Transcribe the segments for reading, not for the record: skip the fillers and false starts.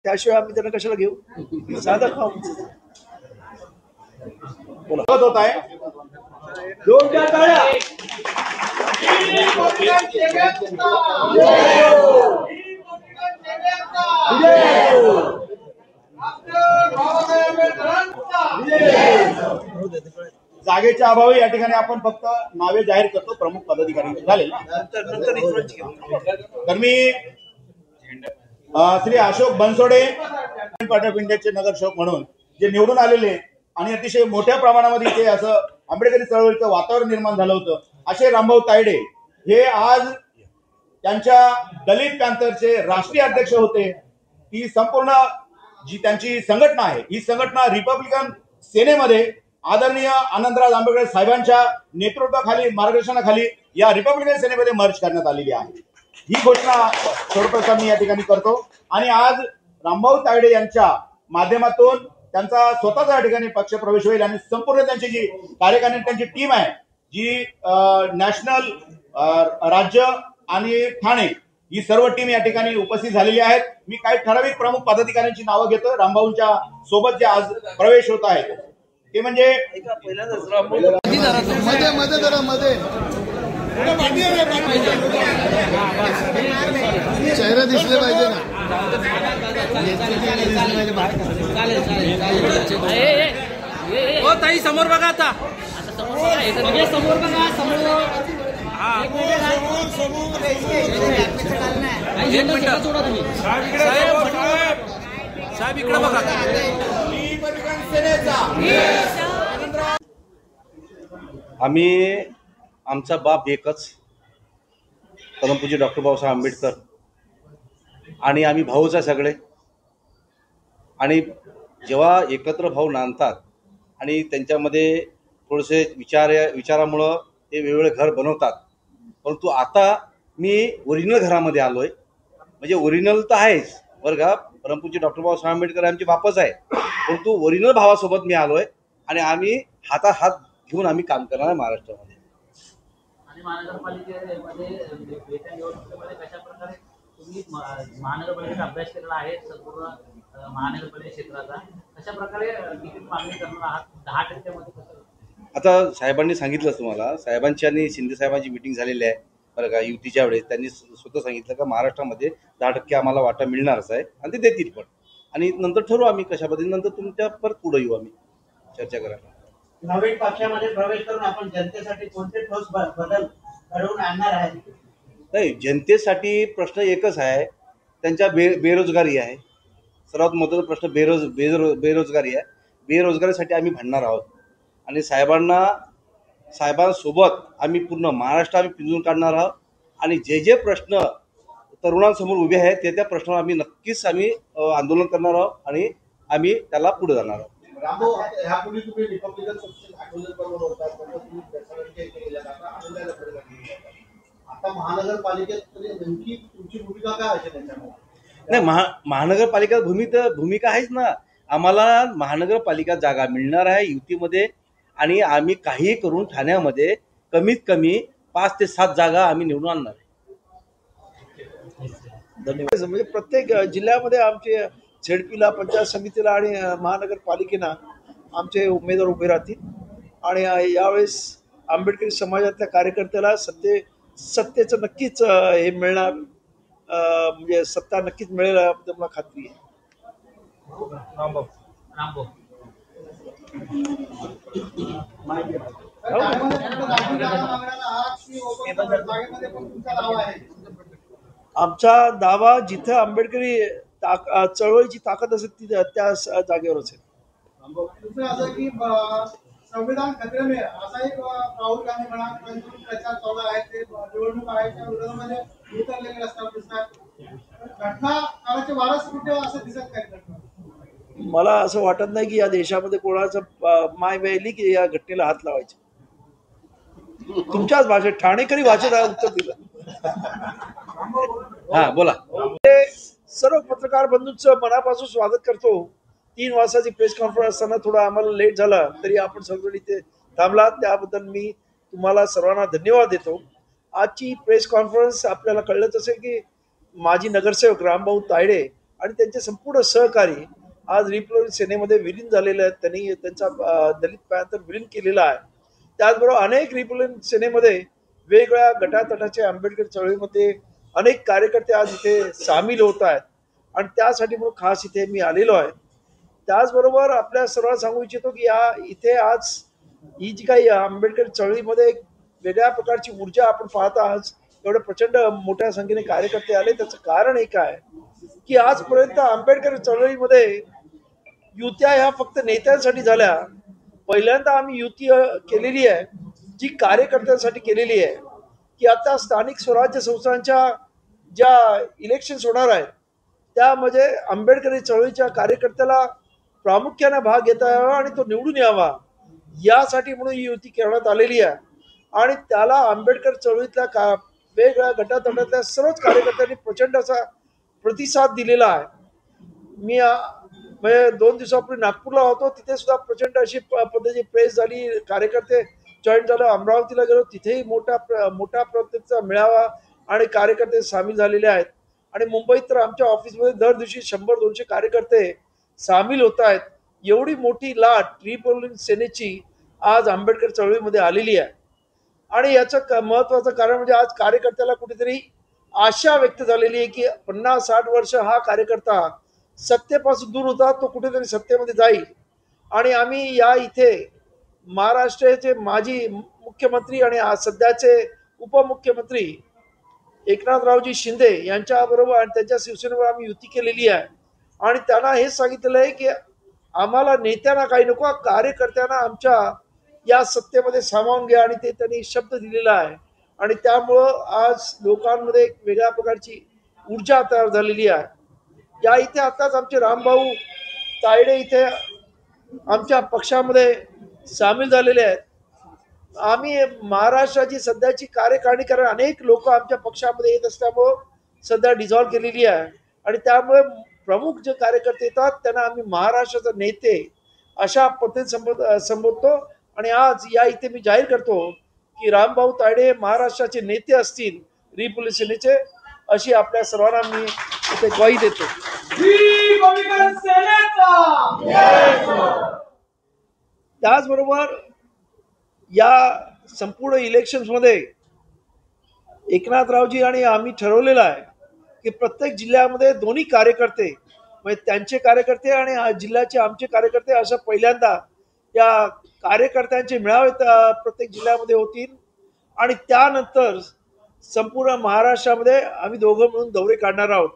त्याशिवाय आम्ही त्यांना कशाला घेऊ, साधं खाऊ. होत आहे जागेच्या अभावी या ठिकाणी आपण फक्त नावे जाहीर करतो प्रमुख पदाधिकारी झाले. तर मी श्री अशोक बनसोडे पार्टी ऑफ इंडियाचे नगरसेवक म्हणून जे निवडून आलेले आणि अतिशय मोठ्या प्रमाणामध्ये इथे असं आंबेडकरी चळवळीचं वातावरण निर्माण झालं होतं, असे रामभाऊ तायडे हे आज त्यांच्या दलित पॅंथरचे राष्ट्रीय अध्यक्ष होते. ही संपूर्ण जी त्यांची संघटना आहे, ही संघटना रिपब्लिकन सेनेमध्ये आदरणीय आनंदराज आंबेडकर साहेबांच्या नेतृत्वाखाली, मार्गदर्शनाखाली या रिपब्लिकन सेनेमध्ये मर्ज करण्यात आलेली आहे. ही घोषणा सर्वप्रथम मी या ठिकाणी करतो. आणि आज रामभाऊ तायडे यांच्या माध्यमातून त्यांचा स्वतःचा या ठिकाणी पक्ष प्रवेश होईल आणि संपूर्ण त्यांची जी कार्यकारिणी त्यांची टीम आहे, जी नॅशनल, राज्य आणि ठाणे ही सर्व टीम या ठिकाणी उपस्थित झालेली आहेत. मी काही ठराविक प्रमुख पदाधिकाऱ्यांची नावं घेतोय रामभाऊंच्या सोबत जे आज प्रवेश होत आहे. ते म्हणजे चेहरा दिसले पाहिजे ना. हो ताई समोर बघा, आता समोर बघा, साहेब इकडे बघा. आम्ही आमचा बाप एकच, परमपूज्य डॉक्टर बाबासाहेब आंबेडकर, आणि आम्ही भाऊच आहे सगळे. आणि जेव्हा एकत्र भाऊ नांदतात आणि त्यांच्यामध्ये थोडेसे विचारामुळं ते वेगवेगळे घर बनवतात. परंतु आता मी ओरिजिनल घरामध्ये आलो आहे. म्हणजे ओरिजिनल तर आहेच बरं का, परमपूज्य डॉक्टर बाबासाहेब आंबेडकर आमचे बापच आहे, परंतु ओरिजिनल भावासोबत मी आलो आहे. आणि आम्ही हातात हात घेऊन आम्ही काम करणार आहे महाराष्ट्रामध्ये. आणि महानगरपालिकेमध्ये निवडणुकीमध्ये कशा प्रकारे तुम्ही महानगरपालिकेचा अभ्यास केलेला आहे, संपूर्ण महानगरपालिका क्षेत्राचा कशा प्रकारे तिकीट मागणी करणार आहात? 10% मध्ये कसं? आता साहेबांनी सांगितलंच तुम्हाला, साहेबांची आणि शिंदे साहेबांची मीटिंग झालेली आहे बरं का. युतीच्या वेळेस त्यांनी स्वतः सांगितलं का महाराष्ट्रामध्ये 10% आम्हाला वाटा मिळणारच आहे आणि ते देतील पण. आणि नंतर ठरवू आम्ही कशा पद्धतीने, नंतर तुमच्या परत पुढे येऊ आम्ही चर्चा करायला. नवीन पक्षामध्ये प्रवेश करून आपण जनतेसाठी कोणते ठोस बदल घडवून आणणार आहे? नाही, जनतेसाठी प्रश्न एकच आहे, त्यांच्या बेरोजगारी आहे. सर्वात महत्त्वाचा प्रश्न बेरोजगारी आहे. बेरोजगारीसाठी आम्ही भांडणार आहोत. आणि साहेबांसोबत आम्ही पूर्ण महाराष्ट्र आम्ही पिंजून काढणार आहोत. आणि जे प्रश्न तरुणांसमोर उभे आहेत त्या प्रश्नावर आम्ही नक्कीच आंदोलन करणार आहोत आणि आम्ही त्याला पुढे जाणार आहोत. यापूर्वी तुम्ही रिपब्लिकन बरोबर होता, आता महानगरपालिकेत नेमकी तुमची भूमिका काय असेल त्याच्यामध्ये? नाही, महानगरपालिका भूमिका आहेच ना. आम्हाला महानगरपालिका जागा मिळणार आहे युतीमध्ये. आणि आम्ही काही करून ठाण्यामध्ये कमीत कमी 5 ते 7 जागा आम्ही निवडून आणणार आहे. धन्यवाद. म्हणजे प्रत्येक जिल्ह्यामध्ये आमचे झेडपीला, पंचायत समितीला आणि महानगरपालिकेला आमचे उमेदवार उभे राहतील. आणि यावेळेस आंबेडकरी समाजातल्या कार्यकर्त्याला सत्तेचं नक्कीच हे मिळणार, म्हणजे सत्ता नक्कीच मिळेल याबद्दल मला खात्री आहे. आमचा दावा जिथं आंबेडकरी चळवळीची ताकद असेल त्या जागेवरच आहे. असं की संविधान खतरे में असा एक राहुल गांधी म्हणा प्रचार चालू आहे, ते निवडणूक आहे त्या विरोधामध्ये उतरलेले असतात. घटना काळाचे वारस कुठे असं दिसत नाही. मला असं वाटत नाही की या देशामध्ये कोणाचं माय मिळाली की या घटनेला हात लावायचे. तुमच्याच भाषेत, ठाणेकरी भाषेत उत्तर दिलं. हा बोला. सर्व पत्रकार बंधूंचं मनापासून स्वागत करतो. 3 वाजताची प्रेस कॉन्फरन्स असताना थोडा आम्हाला लेट झाला तरी आपण सगळे इथे थांबलात, त्याबद्दल मी तुम्हाला सर्वांना धन्यवाद देतो. आजची प्रेस कॉन्फरन्स आपल्याला कळलंच असेल की माजी नगरसेवक रामभाऊ तायडे आणि त्यांचे संपूर्ण सहकारी आज रिपब्लिकन सेनेमध्ये विलीन झालेले आहेत. त्यांनी त्यांचा दलित पॅंथर विलीन केलेला आहे. त्याचबरोबर अनेक रिपब्लिकन सेनेमध्ये वेगवेगळ्या गटातटाचे आंबेडकर चळवळीमध्ये अनेक कार्यकर्ते आज इथे सामील होत आहेत आणि त्यासाठी म्हणून खास इथे मी आलेलो आहे. त्याचबरोबर आपल्या सर्वांना सांगू इच्छितो की इथे आज ही जी काही आंबेडकर चळवळीमध्ये एक वेगळ्या प्रकारची ऊर्जा आपण पाहता, आज एवढे प्रचंड मोठ्या संख्येने कार्यकर्ते आले. त्याचं कारण एक आहे की आजपर्यंत आंबेडकर चळवळीमध्ये युत्या ह्या फक्त नेत्यांसाठी झाल्या. पहिल्यांदा आम्ही युती केलेली आहे जी कार्यकर्त्यांसाठी केलेली आहे, की आता स्थानिक स्वराज्य संस्थांच्या ज्या इलेक्शन्स होणार आहेत त्यामध्ये आंबेडकरी चळवळीच्या कार्यकर्त्याला प्रामुख्याने भाग घेता यावा आणि तो निवडून यावा यासाठी म्हणून ही युती करण्यात आलेली आहे. आणि त्याला आंबेडकर चळवळीतल्या वेगवेगळ्या गटातटातल्या सर्वच कार्यकर्त्यांनी प्रचंड असा प्रतिसाद दिलेला आहे. मी म्हणजे 2 दिवसापूर्वी नागपूरला होतो, तिथे सुद्धा प्रचंड अशी पद्धतीची प्रेस झाली, कार्यकर्ते जॉईन झालं. अमरावतीला गेलो, तिथेही मोठ्या पद्धतीचा मेळावा आणि कार्यकर्ते सामील झालेले आहेत. आणि मुंबईत तर आमच्या ऑफिसमध्ये दर दिवशी 100-200 कार्यकर्ते सामील होत आहेत. एवढी मोठी लाट रिपब्लिकन सेनेची आज आंबेडकर चळवळीमध्ये आलेली आहे. आणि याचं महत्वाचं कारण म्हणजे आज कार्यकर्त्याला कुठेतरी आशा व्यक्त झालेली आहे की 50-60 वर्ष हा कार्यकर्ता सत्तेपासून दूर होता, तो कुठेतरी सत्तेमध्ये जाईल. आणि आम्ही या इथे महाराष्ट्राचे माजी मुख्यमंत्री आणि सध्याचे उपमुख्यमंत्री एकनाथरावजी शिंदे यांच्याबरोबर आणि त्यांच्या शिवसेनेवर आम्ही युती केलेली आहे. आणि त्यांना हेच सांगितलेलं आहे की आम्हाला नेत्यांना काही नको, कार्यकर्त्यांना आमच्या या सत्तेमध्ये सामावून घ्या. आणि ते त्यांनी शब्द दिलेला आहे. आणि त्यामुळं आज लोकांमध्ये एक वेगळ्या प्रकारची ऊर्जा तयार झालेली आहे. या इथे आताच आमचे रामभाऊ तायडे इथे आमच्या पक्षामध्ये सामील झालेले आहेत. आम्ही महाराष्ट्राची सध्याची कार्यकारिणी कारण अनेक लोक आमच्या पक्षामध्ये येत असल्यामुळं सध्या डिझॉल्व्ह केलेली आहे. आणि त्यामुळे प्रमुख जे कार्यकर्ते येतात त्यांना आम्ही महाराष्ट्राचे नेते अशा पद्धतीने संबोधतो. आणि आज या इथे मी जाहीर करतो की रामभाऊ तायडे महाराष्ट्राचे नेते असतील रिपब्लिकन सेनेचे, अशी आपल्या सर्वांना मी इथे ग्वाही देतो. त्याचबरोबर या संपूर्ण इलेक्शन्समध्ये एकनाथरावजी आणि आम्ही ठरवलेलं आहे की प्रत्येक जिल्ह्यामध्ये दोन्ही कार्यकर्ते म्हणजे त्यांचे कार्यकर्ते आणि जिल्ह्याचे आमचे कार्यकर्ते असं पहिल्यांदा या कार्यकर्त्यांचे मेळावे प्रत्येक जिल्ह्यामध्ये होतील. आणि त्यानंतर संपूर्ण महाराष्ट्रामध्ये आम्ही दोघं मिळून दौरे काढणार आहोत.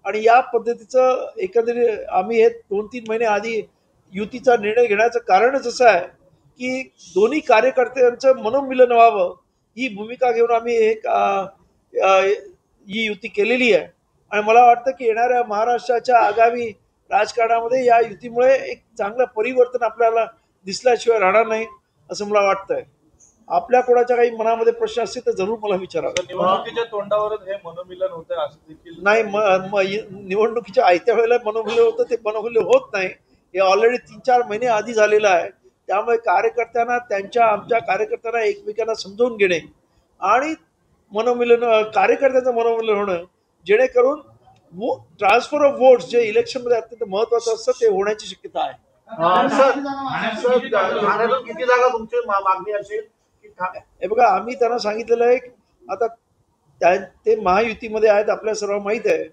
आणि या पद्धतीचं एकंदरीत आम्ही हे 2-3 महिने आधी युतीचा निर्णय घेण्याचं कारणच असं आहे की दोन्ही कार्यकर्त्यांचं मनोमिलन व्हावं ही भूमिका घेऊन आम्ही ही युती केलेली आहे. आणि मला वाटतं की येणाऱ्या महाराष्ट्राच्या आगामी राजकारणामध्ये या युतीमुळे एक चांगलं परिवर्तन आपल्याला दिसल्याशिवाय राहणार नाही असं मला वाटतंय. आपल्या कोणाच्या काही मनामध्ये प्रश्न असतील तर जरूर मला विचारा. निवडणुकीच्या तोंडावरच हे मनोमिलन होतं असं देखील नाही, निवडणुकीच्या आयत्या वेळेला मनोमिलन होतं, ते मनोमिलन होत नाही. हे ऑलरेडी 3-4 महिने आधी झालेलं आहे. त्यामुळे कार्यकर्त्यांना आमच्या कार्यकर्त्यांना एकमेकांना समजावून घेणे आणि कार्यकर्त्यांचं मनोमिलन होणं जेणेकरून ट्रान्सफर ऑफ वोट्स जे इलेक्शनमध्ये अत्यंत महत्वाचं असतं ते होण्याची शक्यता आहे. किती जागा तुमची मागणी असेल? हे बघा, आम्ही त्यांना सांगितलेलं आहे आता ते महायुतीमध्ये आहेत, आपल्या सर्व माहीत आहे.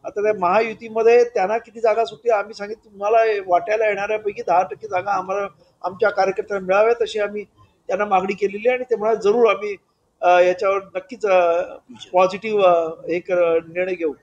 आता त्या महायुतीमध्ये त्यांना किती जागा सुटतील आम्ही सांगितलं, तुम्हाला वाट्याला येणाऱ्यापैकी 10% जागा आम्हाला आमच्या कार्यकर्त्यांना मिळाव्यात अशी आम्ही त्यांना मागणी केलेली आहे. आणि ते म्हणाले जरूर आम्ही याच्यावर नक्कीच पॉझिटिव्ह एक निर्णय घेऊ.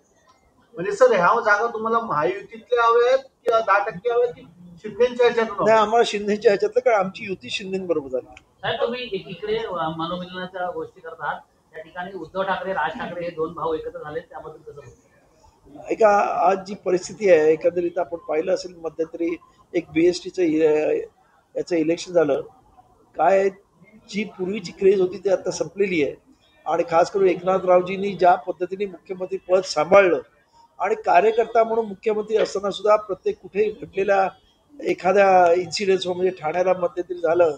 म्हणजे सर ह्या जागा तुम्हाला महायुतीतल्या हव्यात किंवा 10% हव्यात की शिंदेच्या ह्याच्यातून? नाही, आम्हाला शिंदेच्या ह्याच्यातलं, कारण आमची युती शिंदेबरोबर झाली. साहेब, तुम्ही एकीकडे मनोमिलनाच्या गोष्टी करतात, त्या ठिकाणी उद्धव ठाकरे, राज ठाकरे हे 2 भाऊ एकत्र झाले, त्याबद्दल कसं बोलतो? ऐका, आज जी परिस्थिती आहे एकंदरीत आपण पाहिलं असेल, मध्यंतरी एक BSTचं याचं इलेक्शन झालं. काय जी पूर्वीची क्रेज होती ती आता संपलेली आहे. आणि खास करून एकनाथरावजींनी ज्या पद्धतीने मुख्यमंत्री पद सांभाळलं आणि कार्यकर्ता म्हणून मुख्यमंत्री असताना सुद्धा प्रत्येक कुठेही घडलेल्या एखाद्या इन्सिडेंट्स म्हणजे ठाण्याला मध्यंतरी झालं,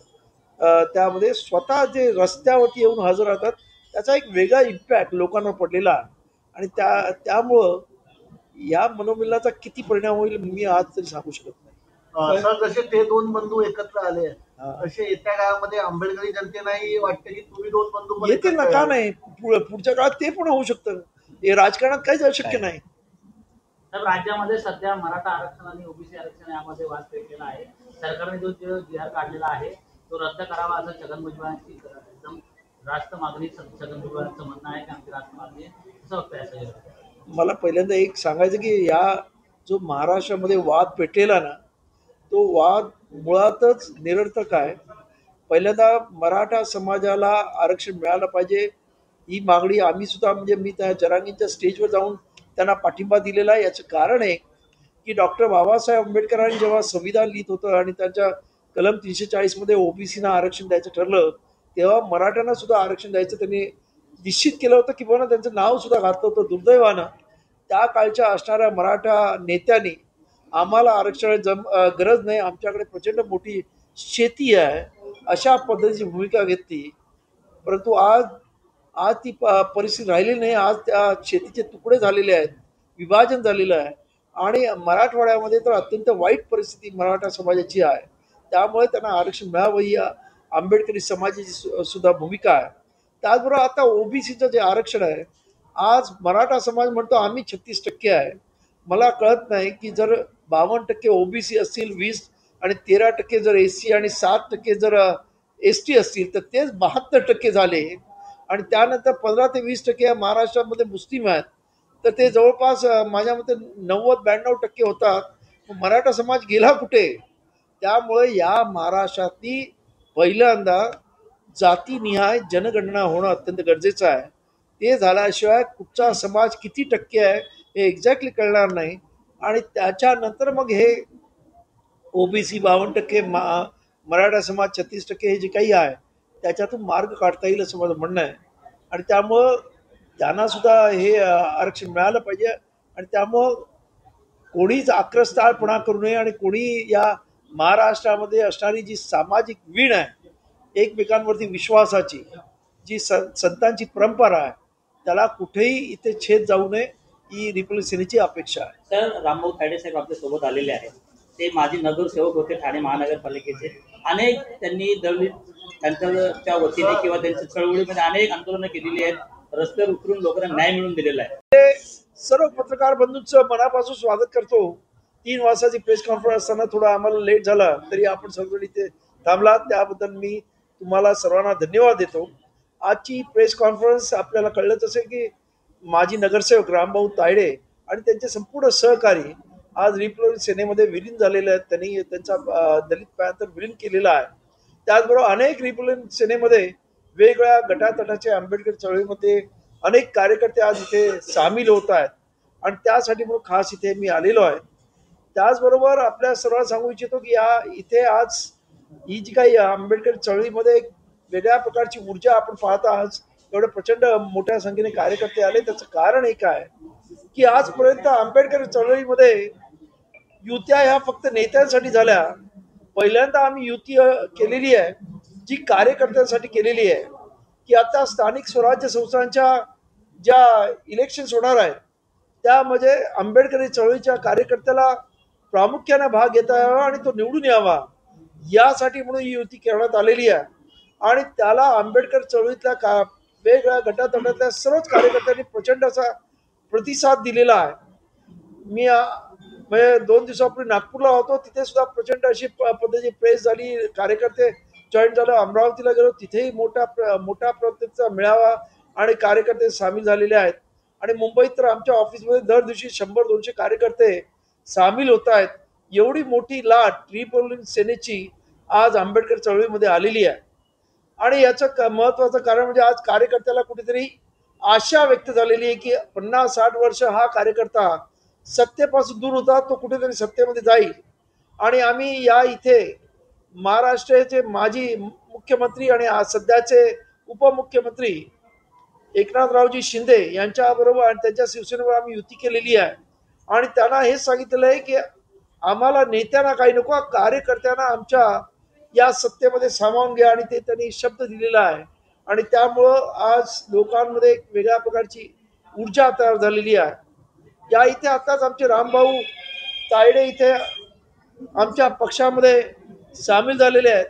त्यामध्ये स्वतः जे रस्त्यावरती येऊन हजर राहतात त्याचा एक वेगळा इम्पॅक्ट लोकांवर पडलेला आहे. आणि त्यामुळं या मनोमिलनाचा किती परिणाम होईल मी आज तरी सांगू शकत नाही. सर, जसे ते दोन बंधू एकत्र आले हा. तसे येत्या काळामध्ये आंबेडकरी जनतेलाही वाटतं की तुम्ही दोन बंधू पण येतील ना, एकत्र का यावे. नाही? पुढच्या काळात ते पण होऊ शकतं. हे राजकारणात काहीच अशक्य नाही. तर राज्यामध्ये सध्या मराठा आरक्षण आणि ओबीसी आरक्षण यामध्ये वाद पेटलेला आहे. सरकारने जो जी आर काढलेला आहे तो रद्द करावा असं छगन भुजबळांची एकदम रास्त मागणी छगन भुजबळांचं म्हणणं आहे की आमची रास्त मागणी आहे. कसं वाटतं या सगळ्या? मला पहिल्यांदा एक सांगायचं की या जो महाराष्ट्रामध्ये वाद पेटलेला ना, तो वाद मुळातच निरर्थक आहे. पहिल्यांदा मराठा समाजाला आरक्षण मिळालं पाहिजे ही मागणी आम्ही सुद्धा, म्हणजे मी त्या जरांगींच्या स्टेजवर जाऊन त्यांना पाठिंबा दिलेला आहे. याचं कारण आहे की डॉक्टर बाबासाहेब आंबेडकरांनी जेव्हा संविधान लिहित होतं आणि त्यांच्या कलम 340 मध्ये ओबीसीना आरक्षण द्यायचं ठरलं, तेव्हा मराठ्यांना सुद्धा आरक्षण द्यायचं त्यांनी निश्चित केलं होतं. किंवा त्यांचं नाव सुद्धा घातलं होतं. दुर्दैवानं त्या काळच्या असणाऱ्या मराठा नेत्यांनी आम्हाला आरक्षण गरज नाही, आमच्याकडे प्रचंड मोठी शेती आहे, अशा पद्धतीची भूमिका घेतली. परंतु आज ती परिस्थिती राहिलेली नाही. आज त्या शेतीचे तुकडे झालेले आहेत, विभाजन झालेलं आहे आणि मराठवाड्यामध्ये तर अत्यंत वाईट परिस्थिती मराठा समाजाची आहे. त्यामुळे त्यांना आरक्षण मिळावं ही आंबेडकरी समाजाची सुद्धा भूमिका आहे. त्याचबरोबर आता ओबीसीचं जे आरक्षण आहे, आज मराठा समाज म्हणतो आम्ही 36% आहे. मला कळत नाही की जर 52% ओबीसी असतील, 20 आणि 13% जर एससी आणि 7% जर एसटी असतील तर तेच 72% झाले. आणि त्यानंतर 15 ते 20% या महाराष्ट्रामध्ये मुस्लिम आहेत, तर ते जवळपास माझ्या मते 90-92% होतात. मराठा समाज गेला कुठे? त्यामुळे या महाराष्ट्रातली पहिल्यांदा जातीनिहाय जनगणना होणं अत्यंत गरजेचं आहे. ते झाल्याशिवाय कुठचा समाज किती टक्के आहे हे एक्झॅक्टली कळणार नाही. आणि त्याच्यानंतर मग हे ओबीसी 52%, मराठा समाज 36% हे जे काही आहे त्याच्यातून मार्ग काढता येईल असं माझं म्हणणं आहे. आणि त्यामुळं त्यांना सुद्धा हे आरक्षण मिळालं पाहिजे. आणि त्यामुळं कोणीच आक्रस्ताळपणा करू नये आणि कोणी या महाराष्ट्रामध्ये असणारी जी सामाजिक वीण आहे, एकमेकांवरती विश्वासाची जी संतांची परंपरा आहे, त्याला कुठेही इथे छेद जाऊ नये ही रिपब्लिक सेनेची अपेक्षा आहे. सर, रामभाऊ तायडे साहेब आपल्या सोबत आलेले आहेत. ते माजी नगरसेवक होते ठाणे महानगरपालिकेचे. अनेक त्यांनी दलित त्यांच्या वतीने किंवा त्यांच्या चळवळीमध्ये अनेक आंदोलनं केलेली आहेत. रस्त्यावर उतरून लोकांना न्याय मिळवून दिलेला आहे. सर्व पत्रकार बंधूंचं मनापासून स्वागत करतो. 3 वाजताची प्रेस कॉन्फरन्स असताना थोडा आम्हाला लेट झाला तरी आपण सगळे इथे थांबलात, त्याबद्दल मी तुम्हाला सर्वांना धन्यवाद देतो. आजची प्रेस कॉन्फरन्स आपल्याला कळलंच असेल की माजी नगरसेवक रामभाऊ तायडे आणि त्यांचे संपूर्ण सहकारी आज रिपब्लिक सेनेमध्ये विलीन झालेले आहेत. त्यांनी त्यांचा दलित पॅंथर विलीन केलेला आहे. त्याचबरोबर अनेक रिपब्लिक सेनेमध्ये वेगवेगळ्या गटातटाचे आंबेडकर चळवळीमध्ये अनेक कार्यकर्ते आज इथे सामील होत आहेत आणि त्यासाठी म्हणून खास इथे मी आलेलो आहे. त्याचबरोबर आपल्या सर्वांना सांगू इच्छितो की या इथे आज ही जी काही आंबेडकर चळवळीमध्ये एक वेगळ्या प्रकारची ऊर्जा आपण पाहता, आज एवढे प्रचंड मोठ्या संख्येने कार्यकर्ते आले. त्याचं कारण एक आहे की आजपर्यंत आंबेडकर चळवळीमध्ये युत्या ह्या फक्त नेत्यांसाठी झाल्या. पहिल्यांदा आम्ही युती केलेली आहे जी कार्यकर्त्यांसाठी केलेली आहे. की आता स्थानिक स्वराज्य संस्थांच्या ज्या इलेक्शन्स होणार आहेत त्यामध्ये आंबेडकरी चळवळीच्या कार्यकर्त्याला प्रामुख्याने भाग घेता यावा आणि तो निवडून यावा यासाठी म्हणून ही युती करण्यात आलेली आहे. आणि त्याला आंबेडकर चळवळीतल्या वेगवेगळ्या गटातटातल्या सर्वच कार्यकर्त्यांनी प्रचंड असा प्रतिसाद दिलेला आहे. मी म्हणजे 2 दिवसापूर्वी नागपूरला होतो, तिथे सुद्धा प्रचंड अशी पद्धतीची प्रेस झाली, कार्यकर्ते जॉईन झालं. अमरावतीला गेलो, तिथेही मोठ्या पद्धतीचा मेळावा आणि कार्यकर्ते सामील झालेले आहेत. आणि मुंबईत तर आमच्या ऑफिसमध्ये दर दिवशी 100-200 कार्यकर्ते सामील होत आहेत. एवढी मोठी लाट रिपब्लिक सेनेची आज आंबेडकर चळवळीमध्ये आलेली आहे. आणि याचं महत्वाचं कारण म्हणजे आज कार्यकर्त्याला कुठेतरी आशा व्यक्त झालेली आहे की 50-60 वर्ष हा कार्यकर्ता सत्तेपासून दूर होता, तो कुठेतरी सत्तेमध्ये जाईल. आणि आम्ही या इथे महाराष्ट्राचे माजी मुख्यमंत्री आणि सध्याचे उपमुख्यमंत्री एकनाथरावजी शिंदे यांच्याबरोबर आणि त्यांच्या शिवसेनेवर आम्ही युती केलेली आहे. आणि त्यांना हेच सांगितलेलं आहे की आम्हाला नेत्यांना काही नको, कार्यकर्त्यांना आमच्या या सत्तेमध्ये सामावून घ्या. आणि ते त्यांनी शब्द दिलेला आहे. आणि त्यामुळं आज लोकांमध्ये एक वेगळ्या प्रकारची ऊर्जा तयार झालेली आहे. या इथे आताच आमचे रामभाऊ तायडे इथे आमच्या पक्षामध्ये सामील झालेले आहेत.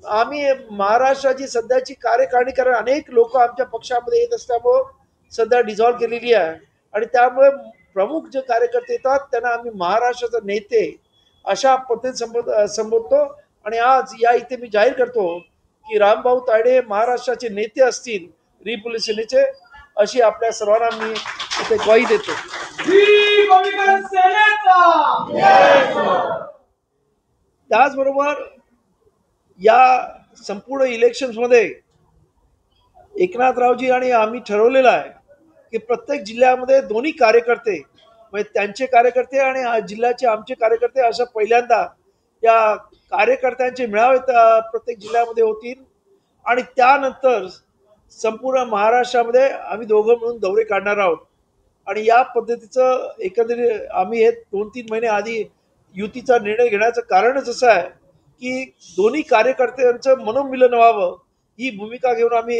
आम्ही महाराष्ट्राची सध्याची कार्यकारिणी कारण अनेक लोक आमच्या पक्षामध्ये येत असल्यामुळं सध्या डिझॉल्व्ह केलेली आहे आणि त्यामुळे प्रमुख जे कार्यकर्ते येतात त्यांना आम्ही महाराष्ट्राचे नेते अशा पद्धतीने संबोधतो. आणि आज या इथे मी जाहीर करतो की रामभाऊ तायडे महाराष्ट्राचे नेते असतील रिपब्लिक सेनेचे, अशी आपल्या सर्वांना मी इथे ग्वाही देतो. त्याचबरोबर या संपूर्ण इलेक्शन्समध्ये एकनाथरावजी आणि आम्ही ठरवलेलं आहे की प्रत्येक जिल्ह्यामध्ये दोन्ही कार्यकर्ते म्हणजे त्यांचे कार्यकर्ते आणि जिल्ह्याचे आमचे कार्यकर्ते असं पहिल्यांदा या कार्यकर्त्यांचे मेळावे प्रत्येक जिल्ह्यामध्ये होतील आणि त्यानंतर संपूर्ण महाराष्ट्रामध्ये आम्ही दोघं मिळून दौरे काढणार आहोत. आणि या पद्धतीचं एकंदरीत आम्ही हे 2-3 महिने आधी युतीचा निर्णय घेण्याचं कारणच असं आहे की दोन्ही कार्यकर्त्यांचं मनोमिलन व्हावं ही भूमिका घेऊन आम्ही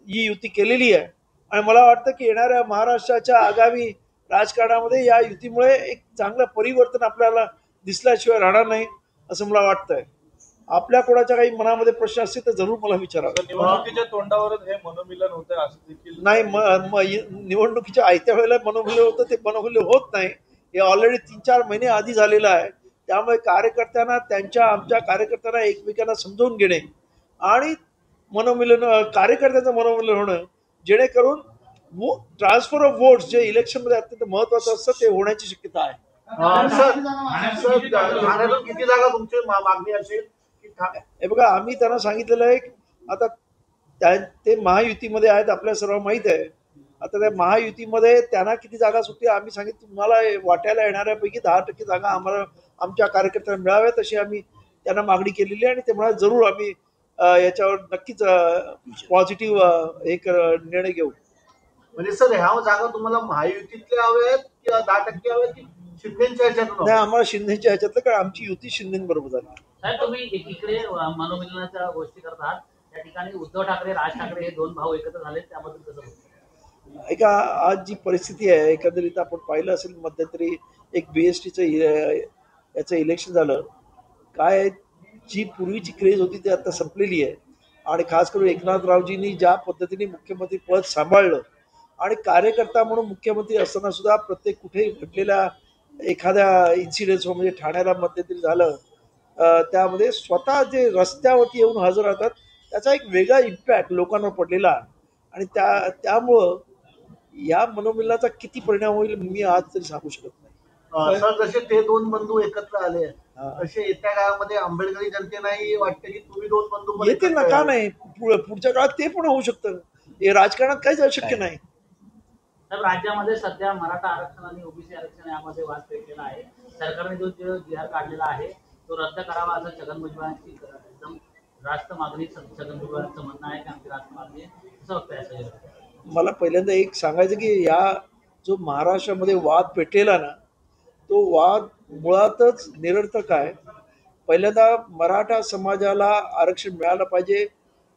ही युती केलेली आहे. आणि मला वाटतं की येणाऱ्या महाराष्ट्राच्या आगामी राजकारणामध्ये या युतीमुळे एक चांगलं परिवर्तन आपल्याला दिसल्याशिवाय राहणार नाही असं मला वाटतंय. आपल्या कोणाच्या काही मनामध्ये प्रश्न असतील तर जरूर मला विचारा. निवडणुकीच्या तोंडावरच हे मनोमिलन होतं असं देखील नाही, निवडणुकीच्या आयत्या वेळेला मनोमिलन होतं ते मनोमिलन होत नाही. हे ऑलरेडी 3-4 महिने आधी झालेलं आहे. त्यामुळे कार्यकर्त्यांना आमच्या कार्यकर्त्यांना एकमेकांना समजून घेणे आणि कार्यकर्त्यांचं मनोमिलन होणं जेणेकरून ट्रान्सफर ऑफ वोट्स जे इलेक्शनमध्ये अत्यंत महत्वाचं असतं ते होण्याची शक्यता आहे. किती जागा तुमची मागणी असेल? हे बघा, आम्ही त्यांना सांगितलेलं आहे आता ते महायुतीमध्ये आहेत आपल्या सर्व माहीत आहे. आता त्या महायुतीमध्ये त्यांना किती जागा सुटतील आम्ही सांगितलं तुम्हाला वाट्याला येणाऱ्यापैकी 10% जागा आम्हाला आमच्या कार्यकर्त्यांना मिळाव्यात अशी आम्ही त्यांना मागणी केलेली आहे आणि ते म्हणाले जरूर आम्ही याच्यावर नक्कीच पॉझिटिव्ह एक निर्णय घेऊ. म्हणजे सर ह्या जागा तुम्हाला महायुतीतल्या हव्या आहेत किंवा 10% हव्या की शिंदेच्या ह्याच्यातून? नाही, आम्हाला शिंदेच्या ह्याच्यातलं कारण आमची युती शिंदेबरोबर झाली. साहेब, तुम्ही एकीकडे मनोमिलनाच्या गोष्टी करतात, त्या ठिकाणी उद्धव ठाकरे राज ठाकरे हे 2 भाऊ एकत्र झाले, त्याबद्दल कसं बोलतो? ऐका, आज जी परिस्थिती आहे एकंदरीत आपण पाहिलं असेल मध्यंतरी एक BSTचं याचं इलेक्शन झालं. काय जी पूर्वीची क्रेज होती ती आता संपलेली आहे आणि खास करून एकनाथरावजींनी ज्या पद्धतीने मुख्यमंत्री पद सांभाळलं आणि कार्यकर्ता म्हणून मुख्यमंत्री असताना सुद्धा प्रत्येक कुठेही घडलेल्या एखाद्या इन्सिडेंट्स म्हणजे ठाण्याला मध्यंतरी झालं त्यामध्ये स्वतः जे रस्त्यावरती येऊन हजर राहतात त्याचा एक वेगळा इम्पॅक्ट लोकांवर पडलेला आहे. आणि त्यामुळं या मनोमिलनाचा किती परिणाम होईल मी आज तरी सांगू शकत नाही. सर, जसे ते 2 बंधू एकत्र आले तसे येत्या काळामध्ये आंबेडकरी जनतेलाही वाटतं की तुम्ही 2 बंधू येतील ना, का नाही, पुढच्या काळात ते पण होऊ शकतं. हे राजकारणात काहीच अशक्य नाही. तर राज्यामध्ये सध्या मराठा आरक्षण आणि ओबीसी आरक्षण यामध्ये वाद पेटलेला आहे. सरकारने जो जी आर काढलेला आहे तो रद्द करावा असं छगन भुजबळांची एकदम रास्त मागणी छगन भुजबळांचं म्हणणं आहे की आमची रास्त मागणी आहे. कसं वाटतं याचं? मला पहिल्यांदा एक सांगायचं की या जो महाराष्ट्रामध्ये वाद पेटलेला ना तो वाद मुळातच निरर्थक आहे. पहिल्यांदा मराठा समाजाला आरक्षण मिळालं पाहिजे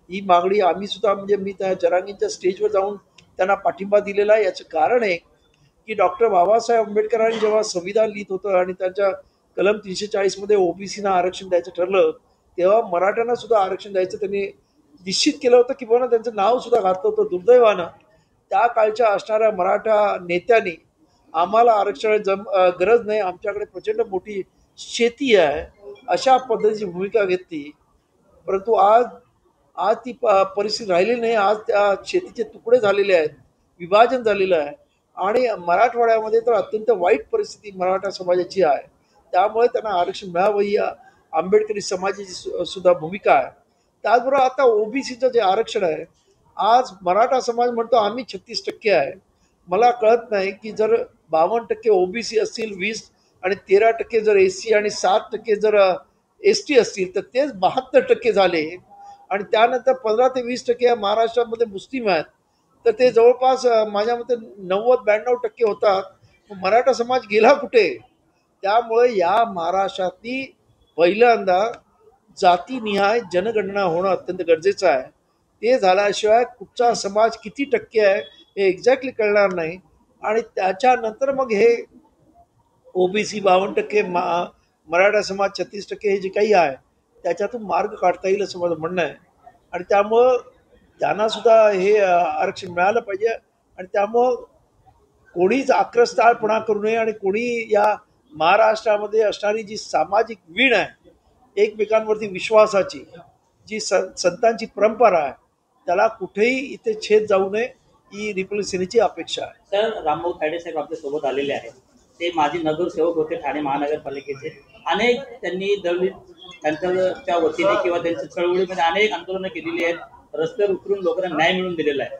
ही मागणी आम्ही सुद्धा म्हणजे मी त्या जरांगींच्या स्टेजवर जाऊन त्यांना पाठिंबा दिलेला आहे. याचं कारण आहे की डॉक्टर बाबासाहेब आंबेडकरांनी जेव्हा संविधान लिहित होतं आणि त्यांच्या कलम 340 ओबीसीना आरक्षण द्यायचं ठरलं तेव्हा मराठ्यांना सुद्धा आरक्षण द्यायचं त्यांनी निश्चित केलं होतं की किंवा त्यांचं नाव सुद्धा घातलं होतं. दुर्दैवानं त्या काळच्या असणाऱ्या मराठा नेत्यांनी आम्हाला आरक्षण गरज नाही, आमच्याकडे प्रचंड मोठी शेती आहे अशा पद्धतीची भूमिका घेतली. परंतु आज ती परिस्थिती राहिलेली नाही. आज त्या शेतीचे तुकडे झालेले आहेत, विभाजन झालेलं आहे आणि मराठवाड्यामध्ये तर अत्यंत वाईट परिस्थिती मराठा समाजाची आहे. त्यामुळे त्यांना आरक्षण मिळावं ही आंबेडकरी समाजाची सुद्धा भूमिका आहे. त्याचबरोबर आता ओबीसीचं जे आरक्षण आहे आज मराठा समाज म्हणतो आम्ही 36% आहे. मला कळत नाही की जर 52% ओबीसी असतील 20 आणि 13% जर SC आणि 7% जर ST असतील तर तेच 72% झाले आणि त्यानंतर 15 ते 20% या महाराष्ट्रामध्ये मुस्लिम आहेत तर ते जवळपास माझ्या मते 90-92% होतात. मराठा समाज गेला कुठे? त्यामुळे या महाराष्ट्रातली पहिल्यांदा जातीनिहाय जनगणना होणं अत्यंत गरजेचं आहे. ते झाल्याशिवाय कुठचा समाज किती टक्के आहे हे एक्झॅक्टली कळणार नाही. आणि त्याच्यानंतर मग हे ओबीसी 52%, मराठा समाज 36%, हे जे काही आहे त्याच्यातून मार्ग काढता येईल असं माझं म्हणणं आहे. आणि त्यामुळं त्यांना सुद्धा हे आरक्षण मिळालं पाहिजे. आणि त्यामुळं कोणीच आक्रस्ताळपणा करू नये आणि कोणी या महाराष्ट्रामध्ये असणारी जी सामाजिक वीण आहे, एकमेकांवरती विश्वासाची जी संतांची परंपरा आहे, त्याला कुठेही इथे छेद जाऊ नये ही रिपब्लिक सेनेची अपेक्षा आहे. सर, रामभाऊ तायडे साहेब आपल्या सोबत आलेले आहेत. ते माजी नगरसेवक होते ठाणे महानगरपालिकेचे. अनेक त्यांनी दलित त्यांच्या वतीने किंवा त्यांच्या चळवळीमध्ये अनेक आंदोलनं केलेली आहेत. रस्त्यावर उतरून लोकांना न्याय मिळवून दिलेला आहे.